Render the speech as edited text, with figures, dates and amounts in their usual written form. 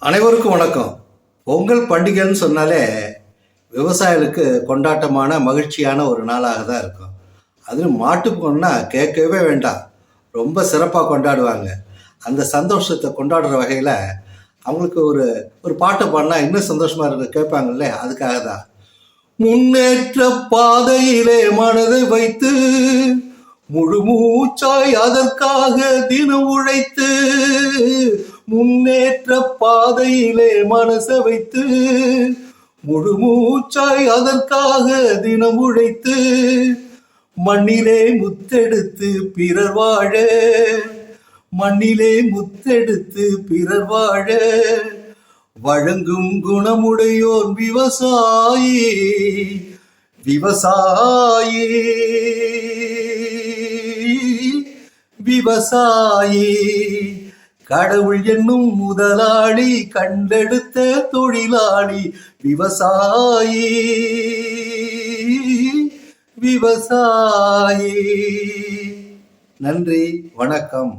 அனைவருக்கும் வணக்கம். பொங்கல் பண்டிகைன்னு சொன்னாலே விவசாயிகளுக்கு கொண்டாட்டமான மகிழ்ச்சியான ஒரு நாளாக தான் இருக்கும். அதுவும் மாட்டு பொங்கல்னா கேட்கவே வேண்டாம், ரொம்ப சிறப்பாக கொண்டாடுவாங்க. அந்த சந்தோஷத்தை கொண்டாடுற வகையில் அவங்களுக்கு ஒரு ஒரு பாட்டு பாடினா இன்னும் சந்தோஷமாக இருக்க கேட்பாங்கல்ல, அதுக்காக தான். முன்னேற்ற பாதையிலே மனதை வைத்து முழு மூச்சாய் அதற்காக தினம் உழைத்து, முன்னேற்ற பாதையிலே மனசை வைத்து முழு மூச்சாய் அதற்காக தினம் உழைத்து, மண்ணிலே முத்தெடுத்து பிறர் வாழ, மண்ணிலே முத்தெடுத்து பிறர் வாழ வழங்கும் குணமுடையோர் விவசாயி, விவசாயி, விவசாயி. கடவுள் என்னும் முதலாளி, கண்டெடுத்த தொழிலாளி, விவசாயி, விவசாயி. நன்றி, வணக்கம்.